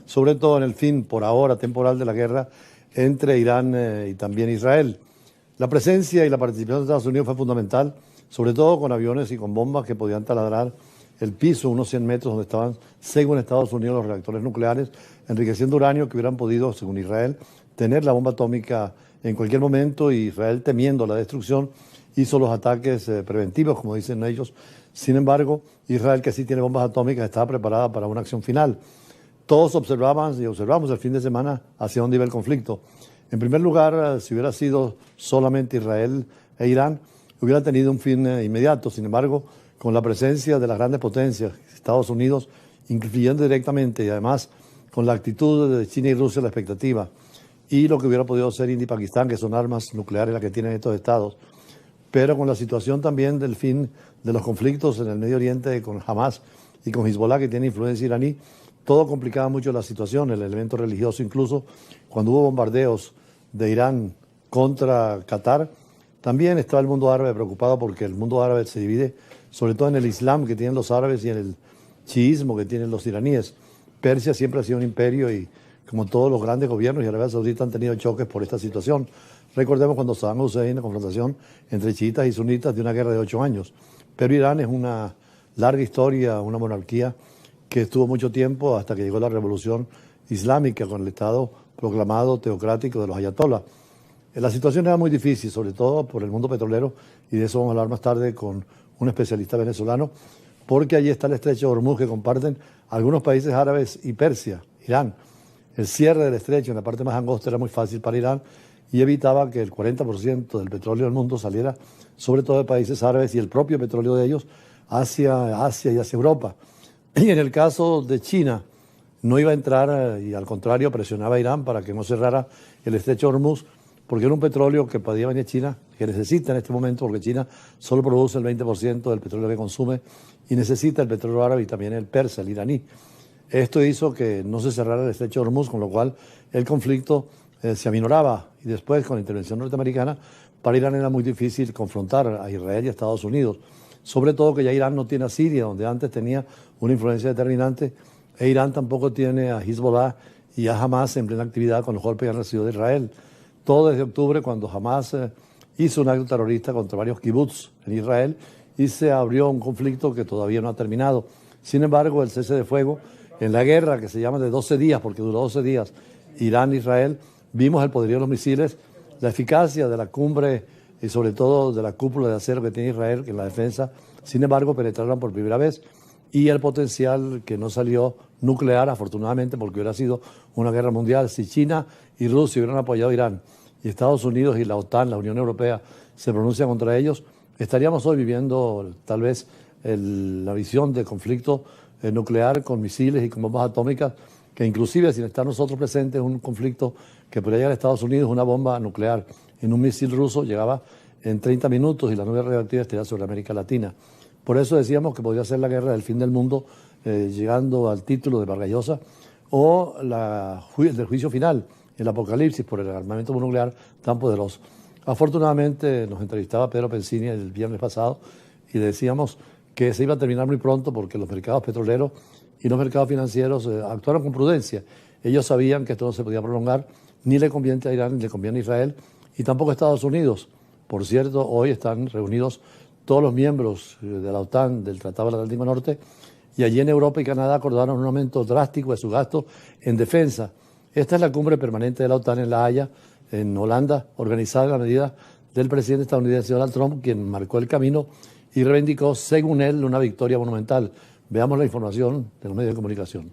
sobre todo en el fin, por ahora, temporal de la guerra entre Irán y también Israel. La presencia y la participación de Estados Unidos fue fundamental, sobre todo con aviones y con bombas que podían taladrar el piso, unos 100 metros donde estaban, según Estados Unidos, los reactores nucleares, enriqueciendo uranio que hubieran podido, según Israel, tener la bomba atómica en cualquier momento, y Israel, temiendo la destrucción, hizo los ataques preventivos, como dicen ellos. Sin embargo, Israel, que sí tiene bombas atómicas, estaba preparada para una acción final. Todos observamos el fin de semana hacia dónde iba el conflicto. En primer lugar, si hubiera sido solamente Israel e Irán, hubiera tenido un fin inmediato. Sin embargo, con la presencia de las grandes potencias, Estados Unidos, influyendo directamente, y además con la actitud de China y Rusia, la expectativa, y lo que hubiera podido ser India y Pakistán, que son armas nucleares las que tienen estos estados, pero con la situación también del fin de los conflictos en el Medio Oriente con Hamas y con Hezbollah, que tiene influencia iraní, todo complicaba mucho la situación, el elemento religioso incluso. Cuando hubo bombardeos de Irán contra Qatar, también estaba el mundo árabe preocupado, porque el mundo árabe se divide sobre todo en el Islam que tienen los árabes y en el chiismo que tienen los iraníes. Persia siempre ha sido un imperio y, como todos los grandes gobiernos, y Arabia Saudita han tenido choques por esta situación. Recordemos cuando Saddam Hussein, la confrontación entre chiitas y sunitas de una guerra de 8 años. Pero Irán es una larga historia, una monarquía que estuvo mucho tiempo hasta que llegó la revolución islámica con el Estado proclamado teocrático de los ayatolás. La situación era muy difícil, sobre todo por el mundo petrolero, y de eso vamos a hablar más tarde con un especialista venezolano, porque allí está el estrecho de Hormuz que comparten algunos países árabes y Persia, Irán. El cierre del estrecho en la parte más angosta era muy fácil para Irán y evitaba que el 40% del petróleo del mundo saliera sobre todo de países árabes y el propio petróleo de ellos hacia Asia y hacia Europa. Y en el caso de China, no iba a entrar y al contrario presionaba a Irán para que no cerrara el estrecho de Hormuz, porque era un petróleo que podía venir China, que necesita en este momento, porque China solo produce el 20% del petróleo que consume y necesita el petróleo árabe y también el persa, el iraní. Esto hizo que no se cerrara el estrecho de Hormuz, con lo cual el conflicto se aminoraba, y después, con la intervención norteamericana, para Irán era muy difícil confrontar a Israel y a Estados Unidos, sobre todo que ya Irán no tiene a Siria, donde antes tenía una influencia determinante, e Irán tampoco tiene a Hezbollah y a Hamas en plena actividad con los golpes que han recibido de Israel. Todo desde octubre, cuando Hamas hizo un acto terrorista contra varios kibbutz en Israel, y se abrió un conflicto que todavía no ha terminado. Sin embargo, el cese de fuego en la guerra, que se llama de 12 días, porque duró 12 días, Irán-Israel, vimos el poderío de los misiles, la eficacia de la cumbre y sobre todo de la cúpula de acero que tiene Israel en la defensa. Sin embargo, penetraron por primera vez, y el potencial que no salió nuclear, afortunadamente, porque hubiera sido una guerra mundial. Si China y Rusia hubieran apoyado a Irán y Estados Unidos y la OTAN, la Unión Europea, se pronuncian contra ellos, estaríamos hoy viviendo tal vez la visión de conflicto nuclear con misiles y con bombas atómicas, que inclusive sin estar nosotros presentes, un conflicto que podría llegar a Estados Unidos, una bomba nuclear en un misil ruso, llegaba en 30 minutos y la nube radioactiva estaría sobre América Latina. Por eso decíamos que podría ser la guerra del fin del mundo, llegando al título de Vargas Llosa, o del juicio final, el apocalipsis por el armamento nuclear tan poderoso. Afortunadamente nos entrevistaba Pedro Pensini el viernes pasado y decíamos que se iba a terminar muy pronto, porque los mercados petroleros y los mercados financieros actuaron con prudencia. Ellos sabían que esto no se podía prolongar, ni le conviene a Irán, ni le conviene a Israel, y tampoco a Estados Unidos. Por cierto, hoy están reunidos todos los miembros de la OTAN, del Tratado del Atlántico Norte, y allí en Europa y Canadá acordaron un aumento drástico de su gasto en defensa. Esta es la cumbre permanente de la OTAN en La Haya, en Holanda, organizada en la medida del presidente estadounidense Donald Trump, quien marcó el camino y reivindicó, según él, una victoria monumental. Veamos la información de los medios de comunicación.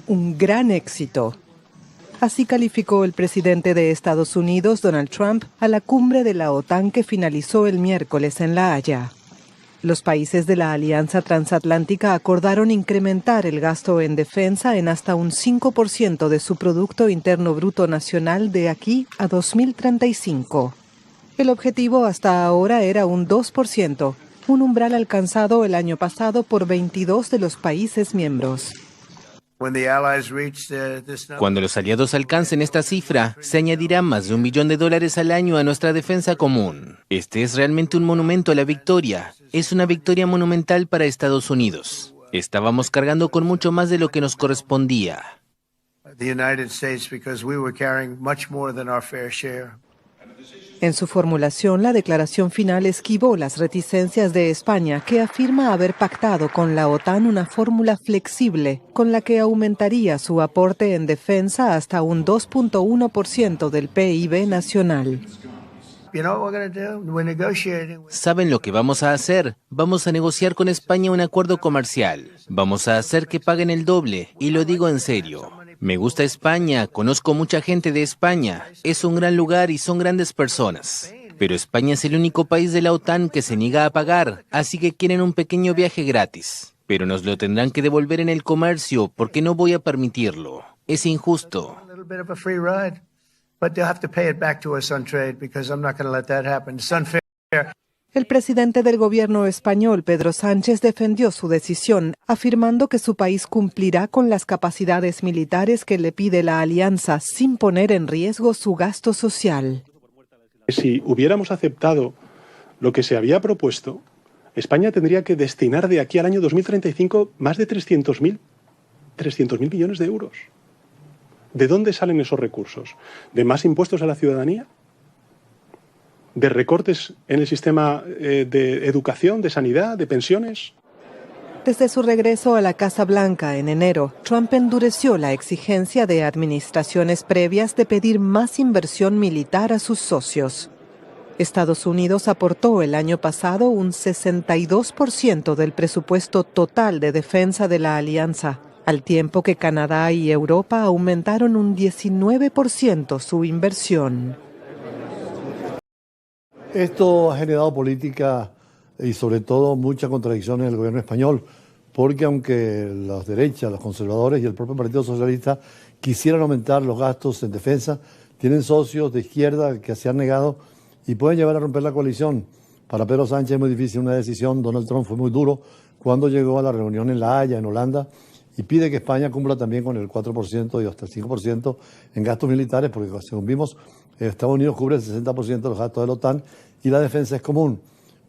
Un gran éxito. Así calificó el presidente de Estados Unidos, Donald Trump, a la cumbre de la OTAN que finalizó el miércoles en La Haya. Los países de la Alianza Transatlántica acordaron incrementar el gasto en defensa en hasta un 5% de su Producto Interno Bruto Nacional de aquí a 2035. El objetivo hasta ahora era un 2%, un umbral alcanzado el año pasado por 22 de los países miembros. Cuando los aliados alcancen esta cifra, se añadirá más de $1 billón al año a nuestra defensa común. Este es realmente un monumento a la victoria. Es una victoria monumental para Estados Unidos. Estábamos cargando con mucho más de lo que nos correspondía. En su formulación, la declaración final esquivó las reticencias de España, que afirma haber pactado con la OTAN una fórmula flexible con la que aumentaría su aporte en defensa hasta un 2.1% del PIB nacional. ¿Saben lo que vamos a hacer? Vamos a negociar con España un acuerdo comercial. Vamos a hacer que paguen el doble, y lo digo en serio. Me gusta España, conozco mucha gente de España. Es un gran lugar y son grandes personas. Pero España es el único país de la OTAN que se niega a pagar, así que quieren un pequeño viaje gratis. Pero nos lo tendrán que devolver en el comercio, porque no voy a permitirlo. Es injusto. El presidente del gobierno español, Pedro Sánchez, defendió su decisión, afirmando que su país cumplirá con las capacidades militares que le pide la alianza, sin poner en riesgo su gasto social. Si hubiéramos aceptado lo que se había propuesto, España tendría que destinar de aquí al año 2035 más de 300.000 millones de euros. ¿De dónde salen esos recursos? ¿De más impuestos a la ciudadanía? ¿De recortes en el sistema de educación, de sanidad, de pensiones? Desde su regreso a la Casa Blanca en enero, Trump endureció la exigencia de administraciones previas de pedir más inversión militar a sus socios. Estados Unidos aportó el año pasado un 62% del presupuesto total de defensa de la alianza, al tiempo que Canadá y Europa aumentaron un 19% su inversión. Esto ha generado política y sobre todo mucha contradicción en el gobierno español, porque aunque las derechas, los conservadores y el propio Partido Socialista quisieran aumentar los gastos en defensa, tienen socios de izquierda que se han negado y pueden llevar a romper la coalición. Para Pedro Sánchez es muy difícil una decisión. Donald Trump fue muy duro cuando llegó a la reunión en La Haya, en Holanda, y pide que España cumpla también con el 4% y hasta el 5% en gastos militares, porque según vimos, Estados Unidos cubre el 60% de los gastos de la OTAN y la defensa es común.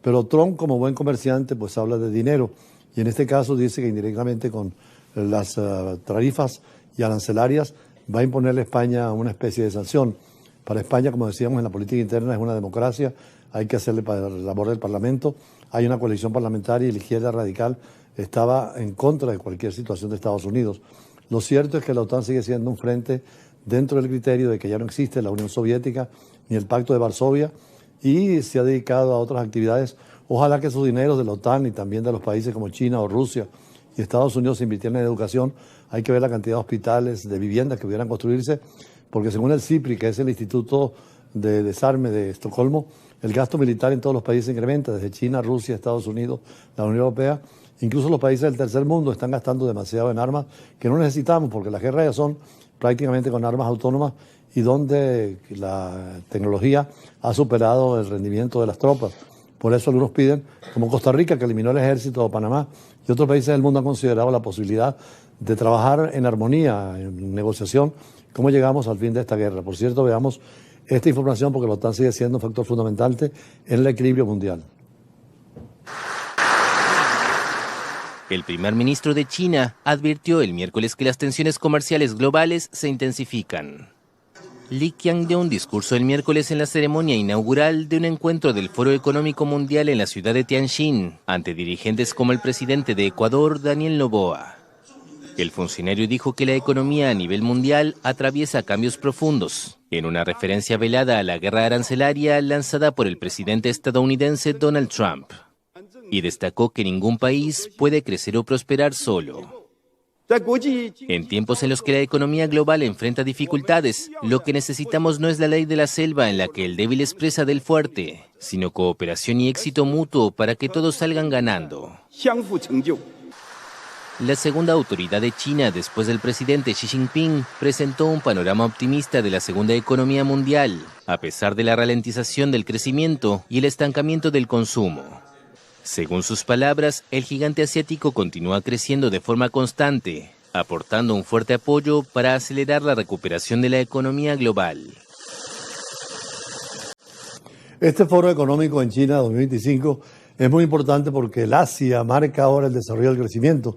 Pero Trump, como buen comerciante, pues habla de dinero y en este caso dice que indirectamente con las tarifas y arancelarias va a imponerle a España una especie de sanción. Para España, como decíamos, en la política interna es una democracia, hay que hacerle para la labor del Parlamento, hay una coalición parlamentaria y la izquierda radical estaba en contra de cualquier situación de Estados Unidos. Lo cierto es que la OTAN sigue siendo un frente dentro del criterio de que ya no existe la Unión Soviética ni el Pacto de Varsovia y se ha dedicado a otras actividades. Ojalá que esos dineros de la OTAN y también de los países como China o Rusia y Estados Unidos se invirtieran en educación. Hay que ver la cantidad de hospitales, de viviendas que pudieran construirse, porque según el CIPRI, que es el Instituto de Desarme de Estocolmo, el gasto militar en todos los países incrementa, desde China, Rusia, Estados Unidos, la Unión Europea. Incluso los países del tercer mundo están gastando demasiado en armas que no necesitamos, porque las guerras ya son prácticamente con armas autónomas y donde la tecnología ha superado el rendimiento de las tropas. Por eso algunos piden, como Costa Rica, que eliminó el ejército, o Panamá, y otros países del mundo han considerado la posibilidad de trabajar en armonía, en negociación, cómo llegamos al fin de esta guerra. Por cierto, veamos esta información porque la OTAN sigue siendo un factor fundamental en el equilibrio mundial. El primer ministro de China advirtió el miércoles que las tensiones comerciales globales se intensifican. Li Qiang dio un discurso el miércoles en la ceremonia inaugural de un encuentro del Foro Económico Mundial en la ciudad de Tianjin, ante dirigentes como el presidente de Ecuador, Daniel Noboa. El funcionario dijo que la economía a nivel mundial atraviesa cambios profundos, en una referencia velada a la guerra arancelaria lanzada por el presidente estadounidense Donald Trump, y destacó que ningún país puede crecer o prosperar solo. En tiempos en los que la economía global enfrenta dificultades, lo que necesitamos no es la ley de la selva en la que el débil es presa del fuerte, sino cooperación y éxito mutuo para que todos salgan ganando. La segunda autoridad de China, después del presidente Xi Jinping, presentó un panorama optimista de la segunda economía mundial, a pesar de la ralentización del crecimiento y el estancamiento del consumo. Según sus palabras, el gigante asiático continúa creciendo de forma constante, aportando un fuerte apoyo para acelerar la recuperación de la economía global. Este foro económico en China 2025 es muy importante porque el Asia marca ahora el desarrollo del crecimiento.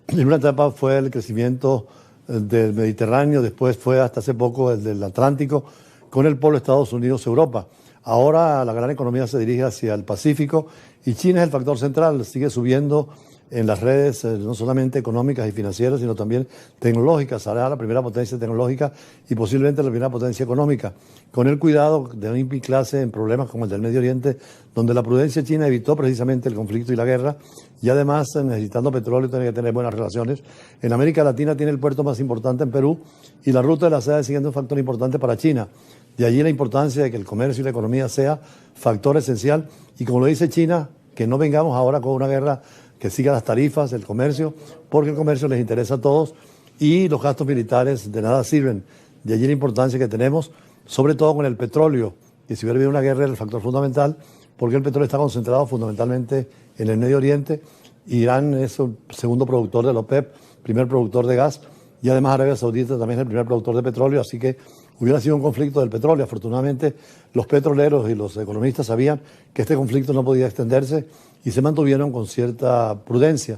En una etapa fue el crecimiento del Mediterráneo, después fue hasta hace poco el del Atlántico, con el polo Estados Unidos-Europa. Ahora la gran economía se dirige hacia el Pacífico y China es el factor central, sigue subiendo en las redes no solamente económicas y financieras, sino también tecnológicas. Será la primera potencia tecnológica y posiblemente la primera potencia económica, con el cuidado de no implicarse en problemas como el del Medio Oriente, donde la prudencia china evitó precisamente el conflicto y la guerra, y además necesitando petróleo tiene que tener buenas relaciones. En América Latina tiene el puerto más importante en Perú y la ruta de la seda sigue siendo un factor importante para China. De allí la importancia de que el comercio y la economía sea factor esencial y como lo dice China, que no vengamos ahora con una guerra que siga las tarifas, el comercio, porque el comercio les interesa a todos y los gastos militares de nada sirven. De allí la importancia que tenemos, sobre todo con el petróleo, que si hubiera habido una guerra era el factor fundamental, porque el petróleo está concentrado fundamentalmente en el Medio Oriente. Irán es el segundo productor de la OPEP, primer productor de gas, y además Arabia Saudita también es el primer productor de petróleo, así que hubiera sido un conflicto del petróleo. Afortunadamente, los petroleros y los economistas sabían que este conflicto no podía extenderse y se mantuvieron con cierta prudencia.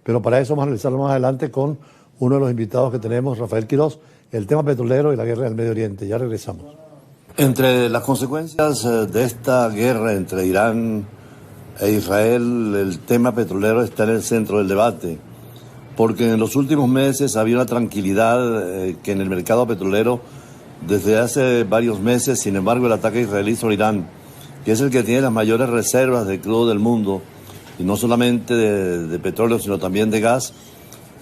Pero para eso vamos a analizarlo más adelante con uno de los invitados que tenemos, Rafael Quirós, el tema petrolero y la guerra del Medio Oriente. Ya regresamos. Entre las consecuencias de esta guerra entre Irán e Israel, el tema petrolero está en el centro del debate, porque en los últimos meses había una tranquilidad que en el mercado petrolero desde hace varios meses. Sin embargo, el ataque israelí sobre Irán, que es el que tiene las mayores reservas de crudo del mundo, y no solamente de petróleo, sino también de gas,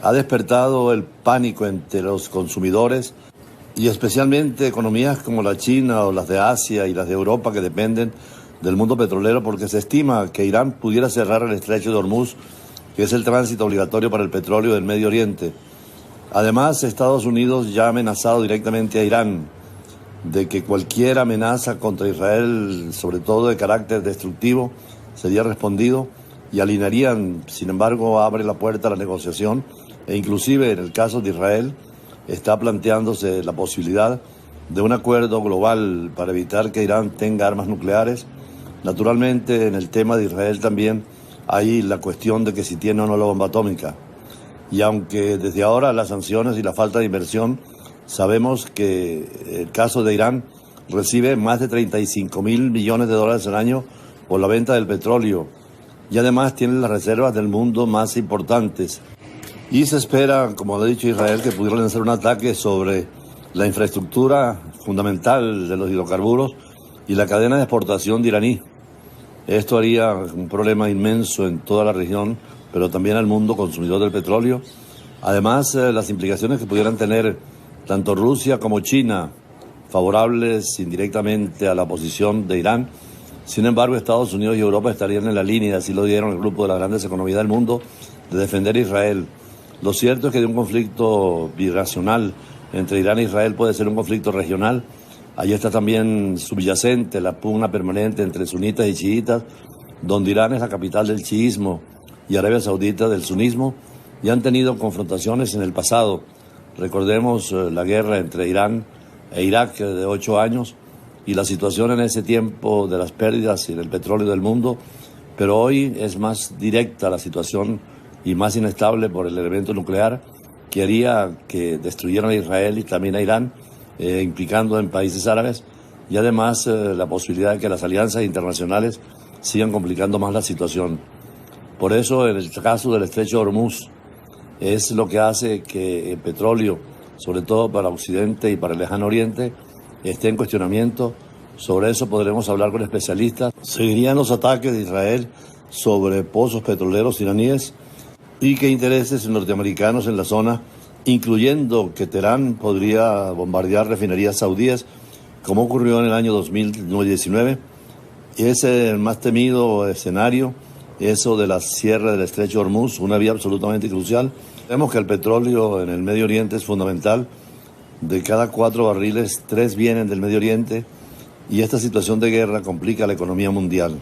ha despertado el pánico entre los consumidores y especialmente economías como la China o las de Asia y las de Europa que dependen del mundo petrolero, porque se estima que Irán pudiera cerrar el estrecho de Hormuz, que es el tránsito obligatorio para el petróleo del Medio Oriente. Además, Estados Unidos ya ha amenazado directamente a Irán de que cualquier amenaza contra Israel, sobre todo de carácter destructivo, sería respondido y alinearían. Sin embargo, abre la puerta a la negociación e inclusive en el caso de Israel está planteándose la posibilidad de un acuerdo global para evitar que Irán tenga armas nucleares. Naturalmente, en el tema de Israel también hay la cuestión de que si tiene o no la bomba atómica. Y aunque desde ahora las sanciones y la falta de inversión, sabemos que el caso de Irán recibe más de 35.000 millones de dólares al año por la venta del petróleo y además tiene las reservas del mundo más importantes. Y se espera, como ha dicho Israel, que pudiera lanzar un ataque sobre la infraestructura fundamental de los hidrocarburos y la cadena de exportación de iraní. Esto haría un problema inmenso en toda la región, pero también al mundo consumidor del petróleo. Además, las implicaciones que pudieran tener tanto Rusia como China, favorables indirectamente a la posición de Irán. Sin embargo, Estados Unidos y Europa estarían en la línea, así lo dieron el grupo de las grandes economías del mundo, de defender a Israel. Lo cierto es que de un conflicto biracional entre Irán e Israel puede ser un conflicto regional. Allí está también subyacente la pugna permanente entre sunitas y chiitas, donde Irán es la capital del chiismo y Arabia Saudita del sunismo, y han tenido confrontaciones en el pasado. Recordemos la guerra entre Irán e Irak de 8 años y la situación en ese tiempo de las pérdidas en el petróleo del mundo, pero hoy es más directa la situación y más inestable por el elemento nuclear que haría que destruyeran a Israel y también a Irán, implicando en países árabes, y además la posibilidad de que las alianzas internacionales sigan complicando más la situación. Por eso, en el caso del estrecho de Hormuz, es lo que hace que el petróleo, sobre todo para Occidente y para el Lejano Oriente, esté en cuestionamiento. Sobre eso podremos hablar con especialistas. Seguirían los ataques de Israel sobre pozos petroleros iraníes y qué intereses norteamericanos en la zona, incluyendo que Teherán podría bombardear refinerías saudíes, como ocurrió en el año 2019. Y ese es el más temido escenario, eso de la cierre del estrecho de Hormuz, una vía absolutamente crucial. Vemos que el petróleo en el Medio Oriente es fundamental. De cada 4 barriles, 3 vienen del Medio Oriente y esta situación de guerra complica la economía mundial.